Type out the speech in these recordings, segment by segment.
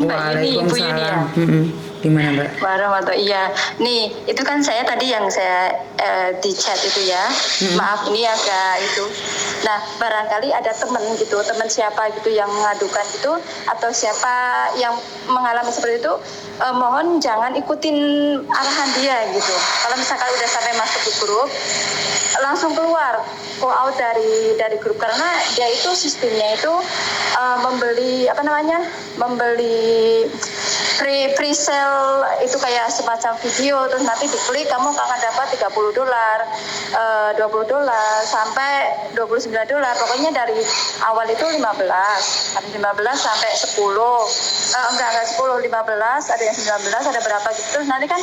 Mbak Yuni, Ibu Yuni ya. Gimana Mbak? Warahmatullahi, iya. Nih, itu kan saya tadi yang saya di chat itu ya. Maaf ini agak itu. Nah, barangkali ada teman gitu, teman siapa gitu yang mengadukan gitu, atau siapa yang mengalami seperti itu, mohon jangan ikutin arahan dia gitu. Kalau misalkan udah sampai masuk ke grup, langsung keluar, go out dari grup, karena dia itu sistemnya itu membeli free sale itu kayak semacam video, terus nanti diklik kamu akan dapat $30, $20 sampai $29. Pokoknya dari awal itu 15 sampai 10, enggak 10, 15, ada yang 19, ada berapa gitu. Terus nanti kan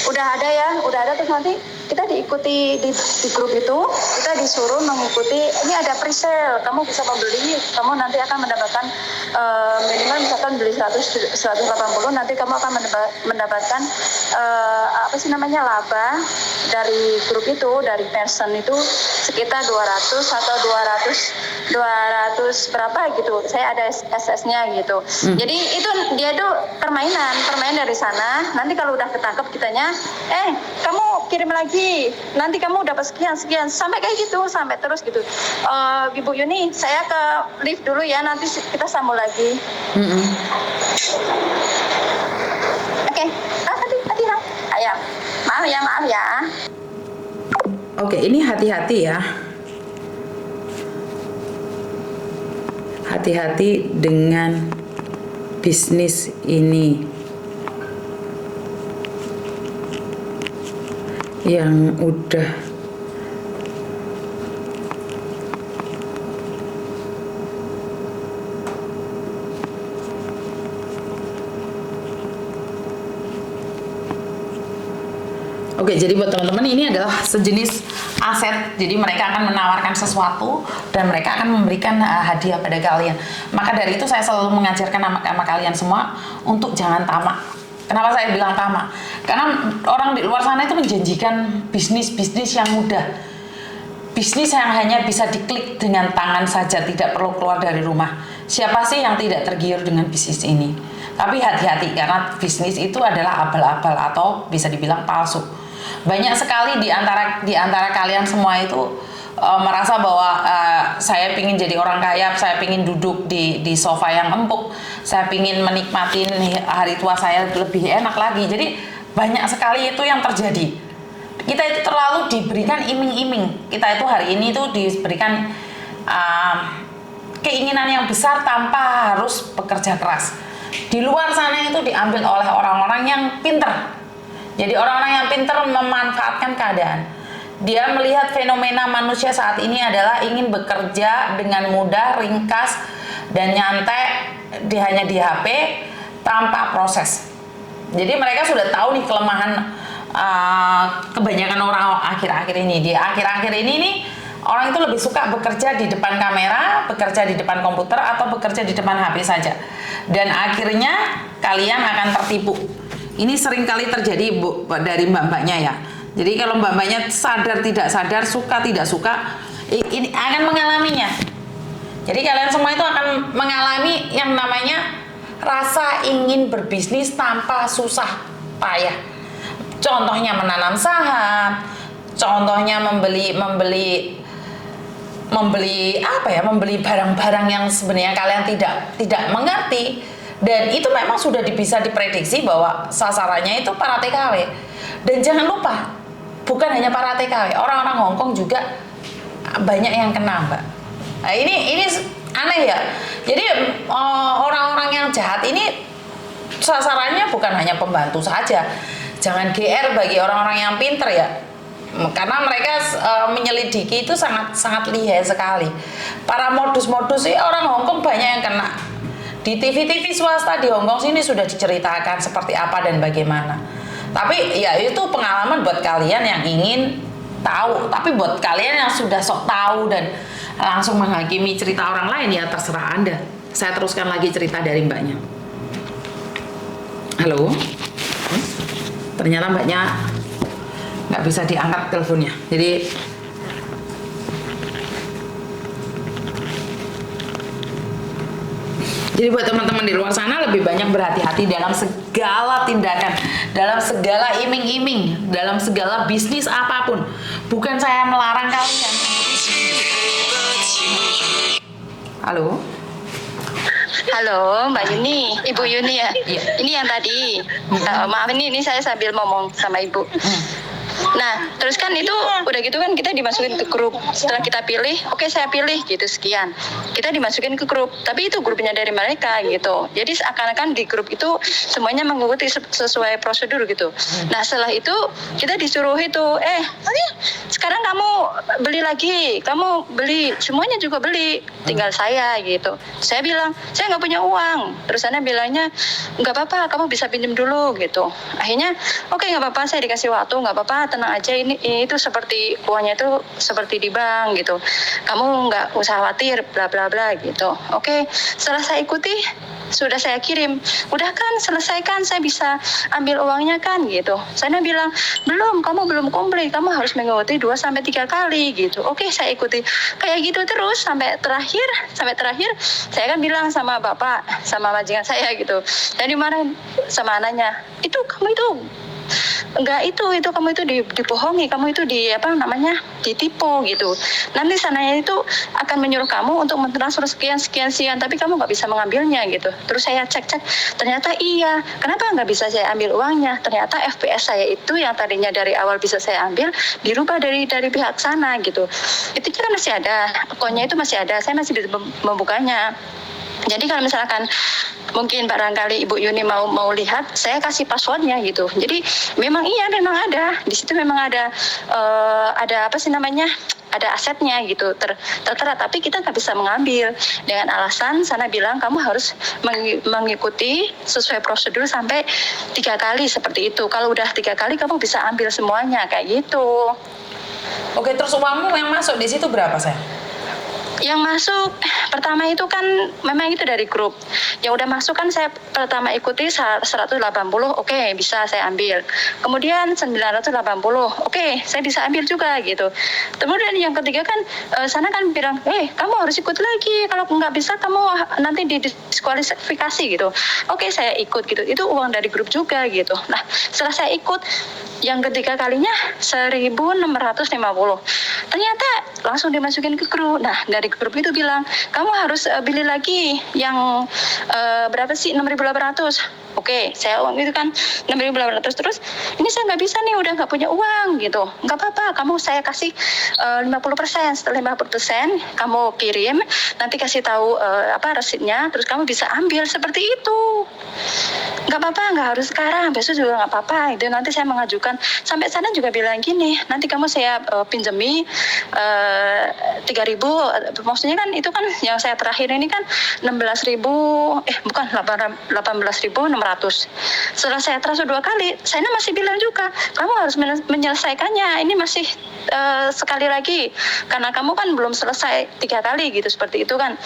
udah ada terus nanti kita diikuti di grup itu, kita disuruh mengikuti, ini ada pre-sale, kamu bisa membeli, kamu nanti akan mendapatkan minimal misalkan beli 180, nanti kamu akan mendapatkan laba dari grup itu, dari person itu sekitar 200 atau 200 berapa gitu. Saya ada SS-nya gitu. Jadi itu dia tuh permainan dari sana. Nanti kalau udah ketangkep kitanya, kamu kirim lagi, nanti kamu dapat sekian sampai kayak gitu, sampai terus gitu. Ibu Yuni, saya ke lift dulu ya, nanti kita sambung lagi. Oke. Hati ayah. Maaf ya. Oke, ini hati-hati ya. Hati-hati dengan bisnis ini yang udah Oke, jadi buat teman-teman ini adalah sejenis aset. Jadi mereka akan menawarkan sesuatu dan mereka akan memberikan hadiah pada kalian. Maka dari itu saya selalu mengajarkan sama kalian semua untuk jangan tamak. Kenapa saya bilang tamak? Karena orang di luar sana itu menjanjikan bisnis yang mudah. Bisnis yang hanya bisa diklik dengan tangan saja, tidak perlu keluar dari rumah. Siapa sih yang tidak tergiur dengan bisnis ini? Tapi hati-hati, karena bisnis itu adalah abal-abal atau bisa dibilang palsu. Banyak sekali di antara kalian semua itu merasa bahwa saya pingin jadi orang kaya, saya pingin duduk di sofa yang empuk, saya pingin menikmatin hari tua saya lebih enak lagi. Jadi banyak sekali itu yang terjadi. Kita itu terlalu diberikan iming-iming. Kita itu hari ini tuh diberikan keinginan yang besar tanpa harus bekerja keras. Di luar sana itu diambil oleh orang-orang yang pinter. Jadi orang-orang yang pinter memanfaatkan keadaan. Dia melihat fenomena manusia saat ini adalah ingin bekerja dengan mudah, ringkas, dan nyantai hanya di HP tanpa proses. Jadi mereka sudah tahu nih kelemahan kebanyakan orang akhir-akhir ini. Di akhir-akhir ini nih orang itu lebih suka bekerja di depan kamera, bekerja di depan komputer, atau bekerja di depan HP saja. Dan akhirnya kalian akan tertipu. Ini sering kali terjadi dari mbak-mbaknya ya. Jadi kalau mbak-mbaknya sadar tidak sadar, suka tidak suka, ini akan mengalaminya. Jadi kalian semua itu akan mengalami yang namanya rasa ingin berbisnis tanpa susah payah. Contohnya menanam saham, contohnya membeli barang-barang yang sebenarnya kalian tidak mengerti. Dan itu memang sudah bisa diprediksi bahwa sasarannya itu para TKW. Dan jangan lupa, bukan hanya para TKW, orang-orang Hongkong juga banyak yang kena, Mbak. Nah, ini aneh ya. Jadi orang-orang yang jahat ini sasarannya bukan hanya pembantu saja. Jangan GR bagi orang-orang yang pinter ya. Karena mereka menyelidiki itu sangat lihai sekali. Para modus-modus sih orang Hongkong banyak yang kena. Di TV-TV swasta di Hongkong sini sudah diceritakan seperti apa dan bagaimana. Tapi ya itu pengalaman buat kalian yang ingin tahu. Tapi buat kalian yang sudah sok tahu dan langsung menghakimi cerita orang lain, ya terserah Anda. Saya teruskan lagi cerita dari mbaknya. Halo? Ternyata mbaknya nggak bisa diangkat teleponnya. Jadi buat teman-teman di luar sana lebih banyak berhati-hati dalam segala tindakan, dalam segala iming-iming, dalam segala bisnis apapun. Bukan saya melarang kalian. Halo. Halo, Mbak Yuni, Ibu Yuni ya. Iya. Ini yang tadi. Maaf ini saya sambil ngomong sama Ibu. Nah, terus kan itu udah gitu kan kita dimasukin ke grup. Setelah kita pilih, oke saya pilih gitu sekian. Kita dimasukin ke grup, tapi itu grupnya dari mereka gitu. Jadi seakan-akan di grup itu semuanya mengikuti sesuai prosedur gitu. Nah, setelah itu kita disuruh itu, sekarang kamu beli lagi, kamu beli, semuanya juga beli, tinggal saya gitu. Saya bilang, saya nggak punya uang. Terus sana bilangnya, nggak apa-apa, kamu bisa pinjam dulu gitu. Akhirnya, oke nggak apa-apa, saya dikasih waktu, nggak apa-apa, tenang aja, ini itu seperti uangnya itu seperti di bank gitu. Kamu nggak usah khawatir, bla bla bla gitu. Oke, setelah saya ikuti, sudah saya kirim, udah kan selesaikan, saya bisa ambil uangnya kan gitu. Saya bilang, belum, kamu belum komplit, kamu harus mengikuti 2-3 kali gitu. Oke, saya ikuti kayak gitu terus sampai terakhir saya kan bilang sama bapak, sama majikan saya gitu. Dan dimarahin sama anaknya, itu kamu itu enggak, itu kamu itu dibohongi, kamu itu ditipu gitu. Nanti sananya itu akan menyuruh kamu untuk mentransfer sekian, tapi kamu nggak bisa mengambilnya gitu. Terus saya cek, ternyata iya. Kenapa nggak bisa saya ambil uangnya? Ternyata FPS saya itu yang tadinya dari awal bisa saya ambil dirubah dari pihak sana gitu. Itu kan masih ada, akunnya itu masih ada, saya masih membukanya. Jadi kalau misalkan mungkin barangkali Ibu Yuni mau lihat, saya kasih passwordnya gitu. Jadi memang ada di situ, memang ada ada asetnya gitu tertera, tapi kita nggak bisa mengambil dengan alasan sana bilang kamu harus mengikuti sesuai prosedur sampai 3 kali seperti itu. Kalau udah 3 kali kamu bisa ambil semuanya kayak gitu. Oke, terus uangmu yang masuk di situ berapa, saya? Yang masuk pertama itu kan memang itu dari grup. Yang udah masuk kan saya pertama ikuti 180, oke, bisa saya ambil. Kemudian 980, oke, saya bisa ambil juga gitu. Kemudian yang ketiga kan sana kan bilang, kamu harus ikut lagi, kalau nggak bisa kamu nanti didiskualifikasi gitu. Oke, saya ikut gitu. Itu uang dari grup juga gitu. Nah, setelah saya ikut yang ketiga kalinya 1.650. Ternyata langsung dimasukin ke grup. Nah, dari grup itu bilang, kamu harus beli lagi yang berapa sih, 6.800. Oke, saya uang itu kan 6.800. Terus ini saya nggak bisa nih, udah nggak punya uang gitu. Nggak apa-apa, kamu saya kasih 50%. Setelah 50% kamu kirim, nanti kasih tahu resitnya, terus kamu bisa ambil seperti itu. Nggak apa-apa, nggak harus sekarang, besok juga nggak apa-apa. Itu nanti saya mengajukan. Sampai sana juga bilang gini, nanti kamu saya pinjemi 3.000. Maksudnya kan itu kan yang saya terakhir ini kan 18.600. Setelah saya transfer 2 kali, saya masih bilang juga, kamu harus menyelesaikannya. Ini masih sekali lagi, karena kamu kan belum selesai 3 kali gitu, seperti itu kan.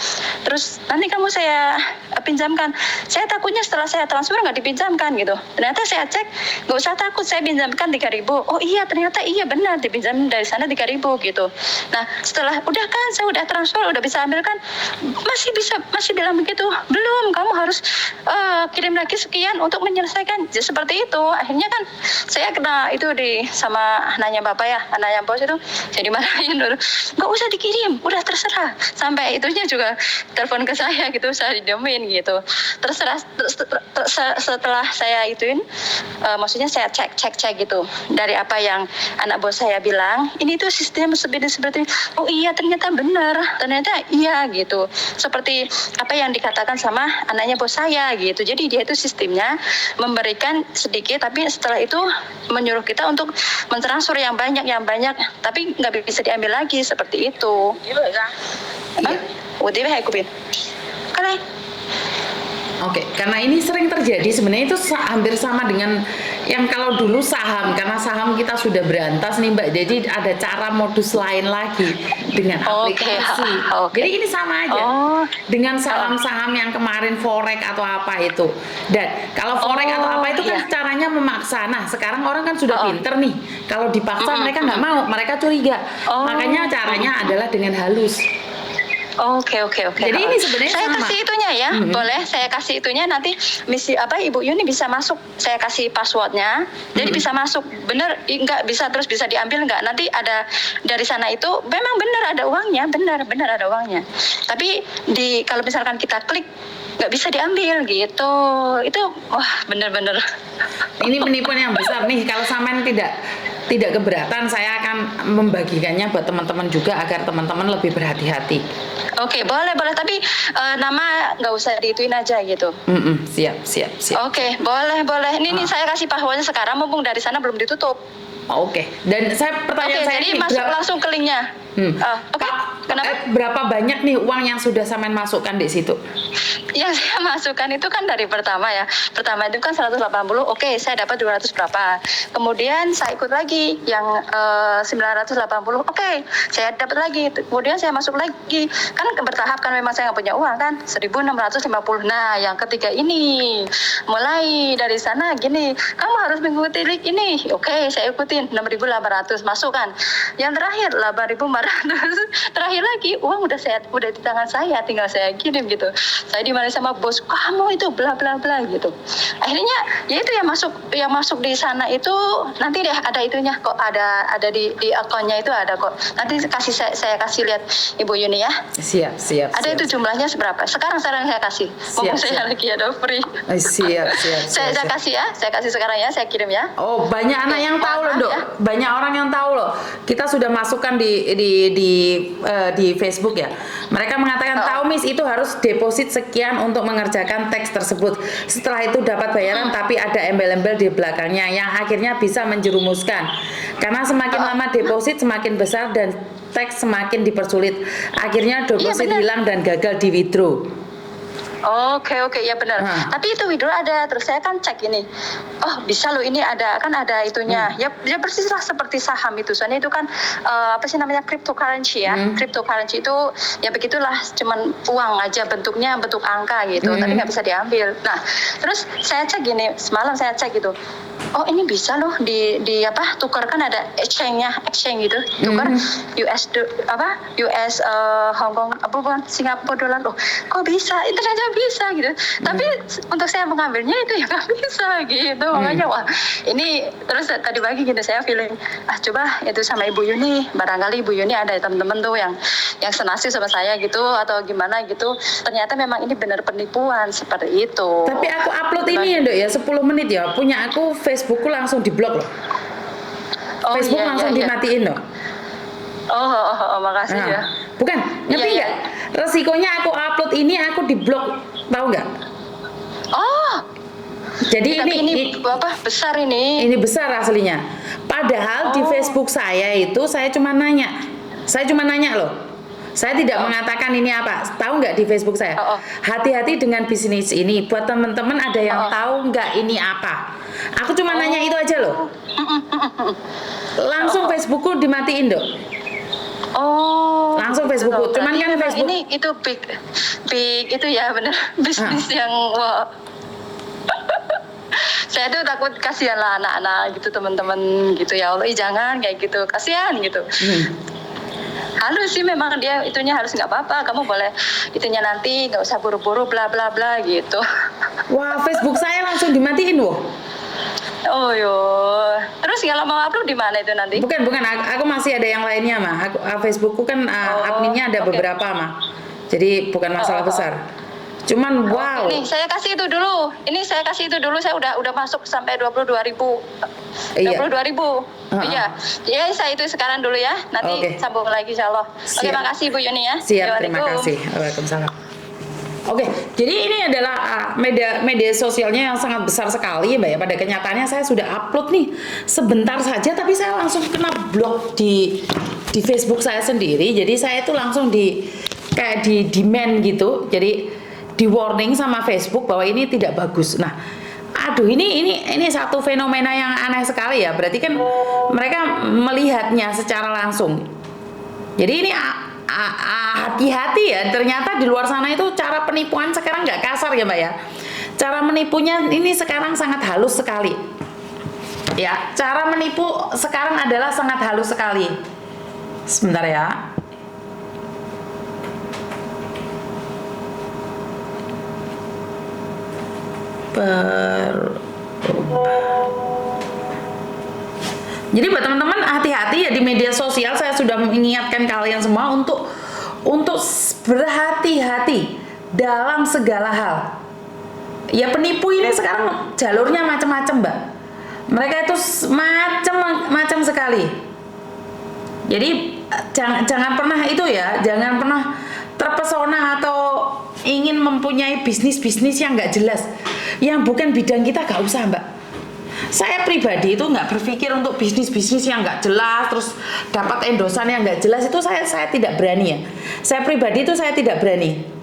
Terus nanti kamu saya pinjamkan. Saya takutnya setelah saya transfer nggak dipinjamkan gitu. Ternyata saya cek, nggak usah takut, saya pinjamkan 3.000. Oh iya, ternyata iya benar dipinjam dari sana 3.000 gitu. Nah, setelah udah kan saya udah transfer, udah bisa ambil kan, masih bilang begitu, belum, kamu harus kirim lagi sekian untuk menyelesaikan. Jadi seperti itu. Akhirnya kan saya kena itu sama anaknya bapak ya, anaknya bos itu jadi marahin dulu, nggak usah dikirim, udah terserah. Sampai itunya juga telepon ke saya gitu, saya didemin gitu. Terserah. Setelah saya ituin, maksudnya saya cek gitu dari apa yang anak bos saya bilang, ini tuh sistem seperti oh iya, ternyata benar, ternyata iya gitu, seperti apa yang dikatakan sama anaknya bos saya gitu. Jadi dia itu sistemnya memberikan sedikit, tapi setelah itu menyuruh kita untuk mentransfer yang banyak, tapi nggak bisa diambil lagi seperti itu. Oke, karena ini sering terjadi sebenarnya, itu hampir sama dengan yang kalau dulu saham, karena saham kita sudah berantas nih Mbak, jadi ada cara modus lain lagi dengan aplikasi. Jadi ini sama aja dengan saham-saham yang kemarin forex atau apa itu. Dan kalau forex atau apa itu kan caranya memaksa. Nah, sekarang orang kan sudah pinter nih, kalau dipaksa mereka nggak mau, mereka curiga. Makanya caranya adalah dengan halus. Oke. Jadi ini sebenarnya saya sama. kasih itunya ya, boleh saya kasih itunya nanti Ibu Yuni bisa masuk. Saya kasih passwordnya, jadi bisa masuk. Bener nggak bisa terus bisa diambil nggak? Nanti ada dari sana itu memang benar ada uangnya, benar ada uangnya. Tapi kalau misalkan kita klik nggak bisa diambil gitu. Itu wah bener-bener. Ini penipuan yang besar nih. Kalau sampean tidak keberatan, saya akan membagikannya buat teman-teman juga agar teman-teman lebih berhati-hati. Oke, boleh. Tapi nama nggak usah diituin aja gitu. Siap. Oke, boleh. Ini saya kasih passwordnya sekarang, mumpung dari sana belum ditutup. Oke. Dan pertanyaan saya jadi ini masuk langsung ke linknya. Oke. Kenapa? Berapa banyak nih uang yang sudah sampean masukkan di situ? Yang saya masukkan itu kan dari pertama ya. Pertama itu kan 180, oke, saya dapat 200 berapa. Kemudian saya ikut lagi yang 980, oke, saya dapat lagi. Kemudian saya masuk lagi. Kan bertahap kan, memang saya nggak punya uang kan, 1.650. Nah, yang ketiga ini mulai dari sana gini, kamu harus mengikuti link ini. Oke, saya ikutin 6.800 masuk kan. Yang terakhir 8.400. Terakhir lagi uang udah di tangan saya, tinggal saya kirim gitu. Saya dimarahin sama bos, kamu itu bla bla bla gitu. Akhirnya ya itu yang masuk di sana itu nanti deh ada itunya kok, ada di akunnya itu ada kok. Nanti saya kasih lihat Ibu Yuni ya. Siap. Ada itu jumlahnya seberapa? Sekarang saya kasih. Mumpung saya lagi ada free. Siap. Saya kasih ya. Saya kasih sekarang ya. Saya kirim ya. Oh, banyak anak yang tahu loh, Dok. Ya. Banyak orang yang tahu loh. Kita sudah masukkan di Facebook ya. Mereka mengatakan tahu Miss itu harus deposit sekian untuk mengerjakan teks tersebut. Setelah itu dapat bayaran tapi ada embel-embel di belakangnya yang akhirnya bisa menjerumuskan. Karena semakin lama deposit semakin besar dan teks semakin dipersulit. Akhirnya deposit hilang dan gagal di withdraw. Oke, ya benar. Tapi itu withdraw ada, terus saya kan cek ini. Oh, bisa loh, ini ada itunya. Ya persis lah seperti saham itu. Soalnya itu kan apa sih namanya, cryptocurrency ya. Cryptocurrency itu ya begitulah, cuman uang aja, bentuknya bentuk angka gitu, tapi nggak bisa diambil. Nah, terus saya cek gini, semalam saya cek gitu. Oh, ini bisa loh di tukar, kan ada exchange gitu. Tukar US Hong Kong Singapura dolar. Loh, kok bisa? Itu aja bisa gitu. Tapi untuk saya mengambilnya itu ya nggak bisa gitu. Makanya wah, ini terus tadi pagi gitu saya feeling, coba itu sama Ibu Yuni, barangkali Ibu Yuni ada teman-teman tuh yang senasib sama saya gitu atau gimana gitu. Ternyata memang ini benar penipuan seperti itu. Tapi aku upload ini ya, Dok ya, 10 menit ya. Punya aku Facebookku langsung diblok loh. Facebook langsung dimatiin loh. Oh, makasih ya. Bukan, ngerti nggak? Resikonya aku upload ini aku diblok, tahu nggak? Oh. Jadi ini apa besar ini? Ini besar aslinya. Padahal di Facebook saya itu saya cuma nanya. Saya cuma nanya loh. Saya tidak mengatakan ini apa. Tahu nggak di Facebook saya? Hati-hati dengan bisnis ini. Buat teman-teman ada yang tahu nggak ini apa? Aku cuma nanya itu aja loh. Langsung Facebookku dimatiin, Dok. Langsung Facebookku. Cuman kan Facebook ini itu big itu ya, benar bisnis yang wah. Saya tuh takut, kasihan lah anak-anak gitu, teman-teman gitu, ya Allah jangan kayak gitu, kasihan gitu. Halus sih memang dia itunya harus, nggak apa-apa, kamu boleh itunya nanti, nggak usah buru-buru bla bla bla gitu. Wah, Facebook saya langsung dimatiin loh. Oh yo, terus kalau mau upload di mana itu nanti? Bukan, aku masih ada yang lainnya mah. Facebookku kan adminnya ada beberapa mah. Jadi bukan masalah besar. Cuman wow. Nih saya kasih itu dulu. Saya udah masuk sampai 22.000. 22.000. Iya. Ya saya itu sekarang dulu ya. Nanti sambung lagi insyaallah. Oke, makasih Bu Yuni ya. Siap, terima kasih. Waalaikumsalam. Oke, jadi ini adalah media sosialnya yang sangat besar sekali ya Mbak ya. Pada kenyataannya saya sudah upload nih sebentar saja, tapi saya langsung kena blok di Facebook saya sendiri. Jadi saya itu langsung kayak di demand gitu. Jadi di warning sama Facebook bahwa ini tidak bagus. Nah, aduh ini satu fenomena yang aneh sekali ya. Berarti kan mereka melihatnya secara langsung. Jadi ini hati-hati ya, ternyata di luar sana itu cara penipuan sekarang nggak kasar ya Mbak ya. Cara menipunya ini sekarang sangat halus sekali. Ya, cara menipu sekarang adalah sangat halus sekali. Sebentar ya. Jadi buat teman-teman hati-hati ya di media sosial. Saya sudah mengingatkan kalian semua untuk berhati-hati dalam segala hal. Ya penipu ini sekarang jalurnya macam-macam, Mbak. Mereka itu macam-macam sekali. Jadi jangan pernah itu ya, jangan pernah terpesona atau ingin mempunyai bisnis yang nggak jelas, yang bukan bidang kita, nggak usah, Mbak. Saya pribadi itu nggak berpikir untuk bisnis yang nggak jelas terus dapat endosan yang nggak jelas, itu saya tidak berani ya. Saya pribadi itu saya tidak berani.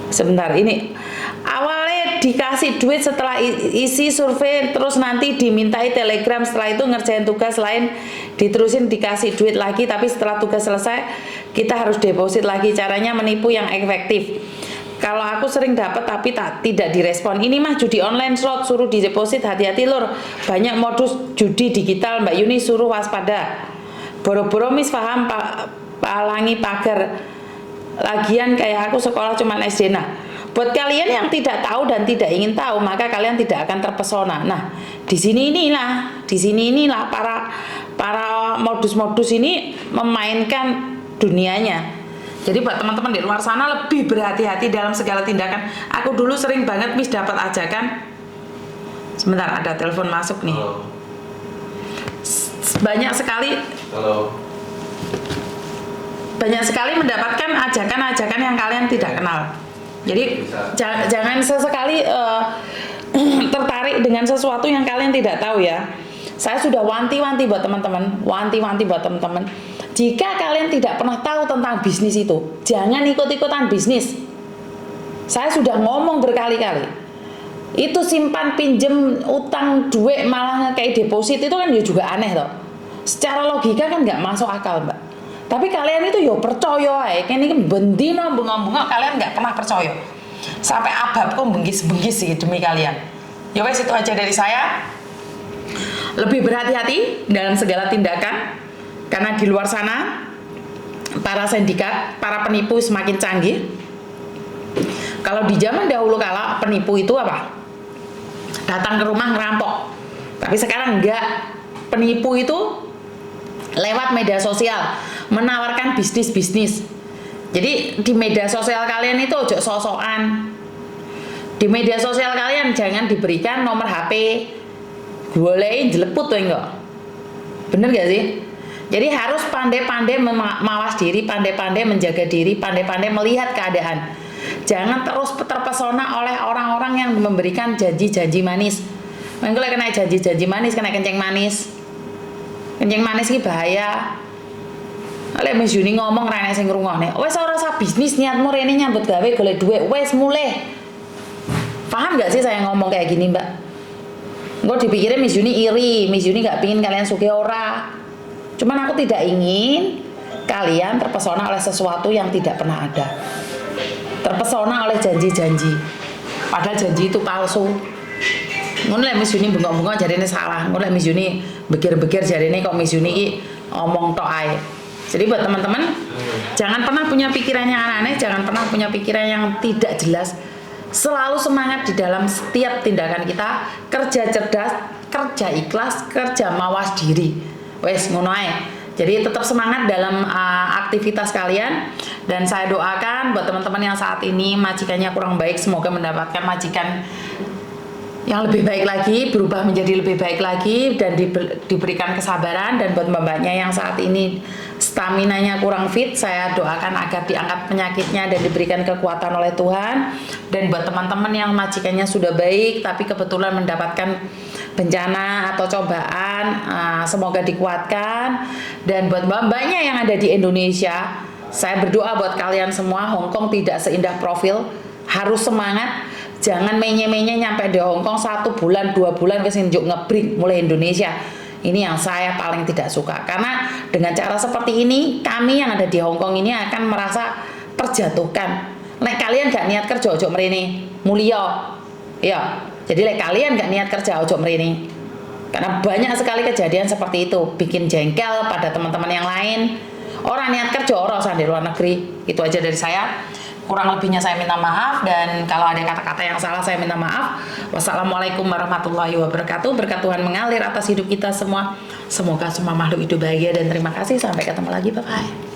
Sebentar, ini awalnya dikasih duit setelah isi survei, terus nanti dimintai telegram, setelah itu ngerjain tugas lain, diterusin dikasih duit lagi, tapi setelah tugas selesai kita harus deposit lagi. Caranya menipu yang efektif. Kalau aku sering dapat tapi tidak direspon. Ini mah judi online slot, suruh di deposit, hati-hati lur. Banyak modus judi digital, Mbak Yuni suruh waspada. Boro-boro mis paham palangi pagar. Lagian kayak aku sekolah cuman SD. Nah, buat kalian yang tidak tahu dan tidak ingin tahu, maka kalian tidak akan terpesona. Nah, di sini inilah para modus-modus ini memainkan dunianya. Jadi buat teman-teman di luar sana lebih berhati-hati dalam segala tindakan. Aku dulu sering banget Miss dapat ajakan. Sebentar, ada telepon masuk nih. Halo. Banyak sekali. Halo. Banyak sekali mendapatkan ajakan-ajakan yang kalian tidak kenal. Jadi jangan sesekali tertarik dengan sesuatu yang kalian tidak tahu ya. Saya sudah wanti-wanti buat teman-teman, jika kalian tidak pernah tahu tentang bisnis itu, jangan ikut-ikutan bisnis. Saya sudah ngomong berkali-kali. Itu simpan, pinjem, utang, duit malah kayak deposit, itu kan juga aneh toh. Secara logika kan nggak masuk akal, Mbak. Tapi kalian itu yo percaya ae, kene iki bendino bunga-bunga kalian nggak pernah percaya. Sampai ababku benggis-benggis sih demi kalian. Ya wes, itu aja dari saya. Lebih berhati-hati dalam segala tindakan, karena di luar sana para sindikat, para penipu semakin canggih. Kalau di zaman dahulu kala penipu itu apa? Datang ke rumah ngerampok. Tapi sekarang enggak. Penipu itu lewat media sosial menawarkan bisnis. Jadi di media sosial kalian itu ojo sok-sokan. Di media sosial kalian jangan diberikan nomor HP. Golein jeleput tuh enggak. Bener gak sih? Jadi harus pandai-pandai mawas diri, pandai-pandai menjaga diri, pandai-pandai melihat keadaan. Jangan terus terpesona oleh orang-orang yang memberikan janji-janji manis. Mengko kena janji-janji manis, kena kenceng manis. Kenceng manis ini bahaya. Oleh Miss Yuni ngomong ra enek sing ngrungokne. Wes ora usah bisnis, niatmu rene nyambut gawe golek duit, wes mulai. Paham gak sih saya ngomong kayak gini, Mbak? Gue dipikirin Miss Yuni iri, Miss Yuni gak pingin kalian sugih ora. Cuman aku tidak ingin kalian terpesona oleh sesuatu yang tidak pernah ada. Terpesona oleh janji-janji. Padahal janji itu palsu. Ngono lek Miss Yuni bengok-bengok jarine salah. Ngono lek Miss Yuni bekir-bekir jarine kok Miss Yuni iki ngomong tok ae. Jadi buat teman-teman, jangan pernah punya pikiran yang aneh-aneh, jangan pernah punya pikiran yang tidak jelas. Selalu semangat di dalam setiap tindakan kita, kerja cerdas, kerja ikhlas, kerja mawas diri. Wes ngono ae. Jadi tetap semangat dalam aktivitas kalian, dan saya doakan buat teman-teman yang saat ini majikannya kurang baik, semoga mendapatkan majikan yang lebih baik lagi, berubah menjadi lebih baik lagi, dan diberikan kesabaran. Dan buat mbak-mbaknya yang saat ini staminanya kurang fit, saya doakan agar diangkat penyakitnya dan diberikan kekuatan oleh Tuhan. Dan buat teman-teman yang majikannya sudah baik tapi kebetulan mendapatkan bencana atau cobaan, semoga dikuatkan. Dan buat mbak-mbaknya yang ada di Indonesia, saya berdoa buat kalian semua. Hongkong tidak seindah profil, harus semangat. Jangan menye-menye nyampe di Hongkong 1 bulan 2 bulan kesinjuk ngebrik mulai Indonesia. Ini yang saya paling tidak suka, karena dengan cara seperti ini kami yang ada di Hongkong ini akan merasa terjatuhkan. Lek kalian gak niat kerja ojo mrene mulia ya. Jadi lek kalian gak niat kerja ojo mrene, karena banyak sekali kejadian seperti itu, bikin jengkel pada teman-teman yang lain. Orang niat kerja orang usah di luar negeri. Itu aja dari saya. Kurang lebihnya saya minta maaf, dan kalau ada kata-kata yang salah saya minta maaf. Wassalamualaikum warahmatullahi wabarakatuh. Berkat Tuhan mengalir atas hidup kita semua. Semoga semua makhluk hidup bahagia, dan terima kasih. Sampai ketemu lagi. Bye-bye.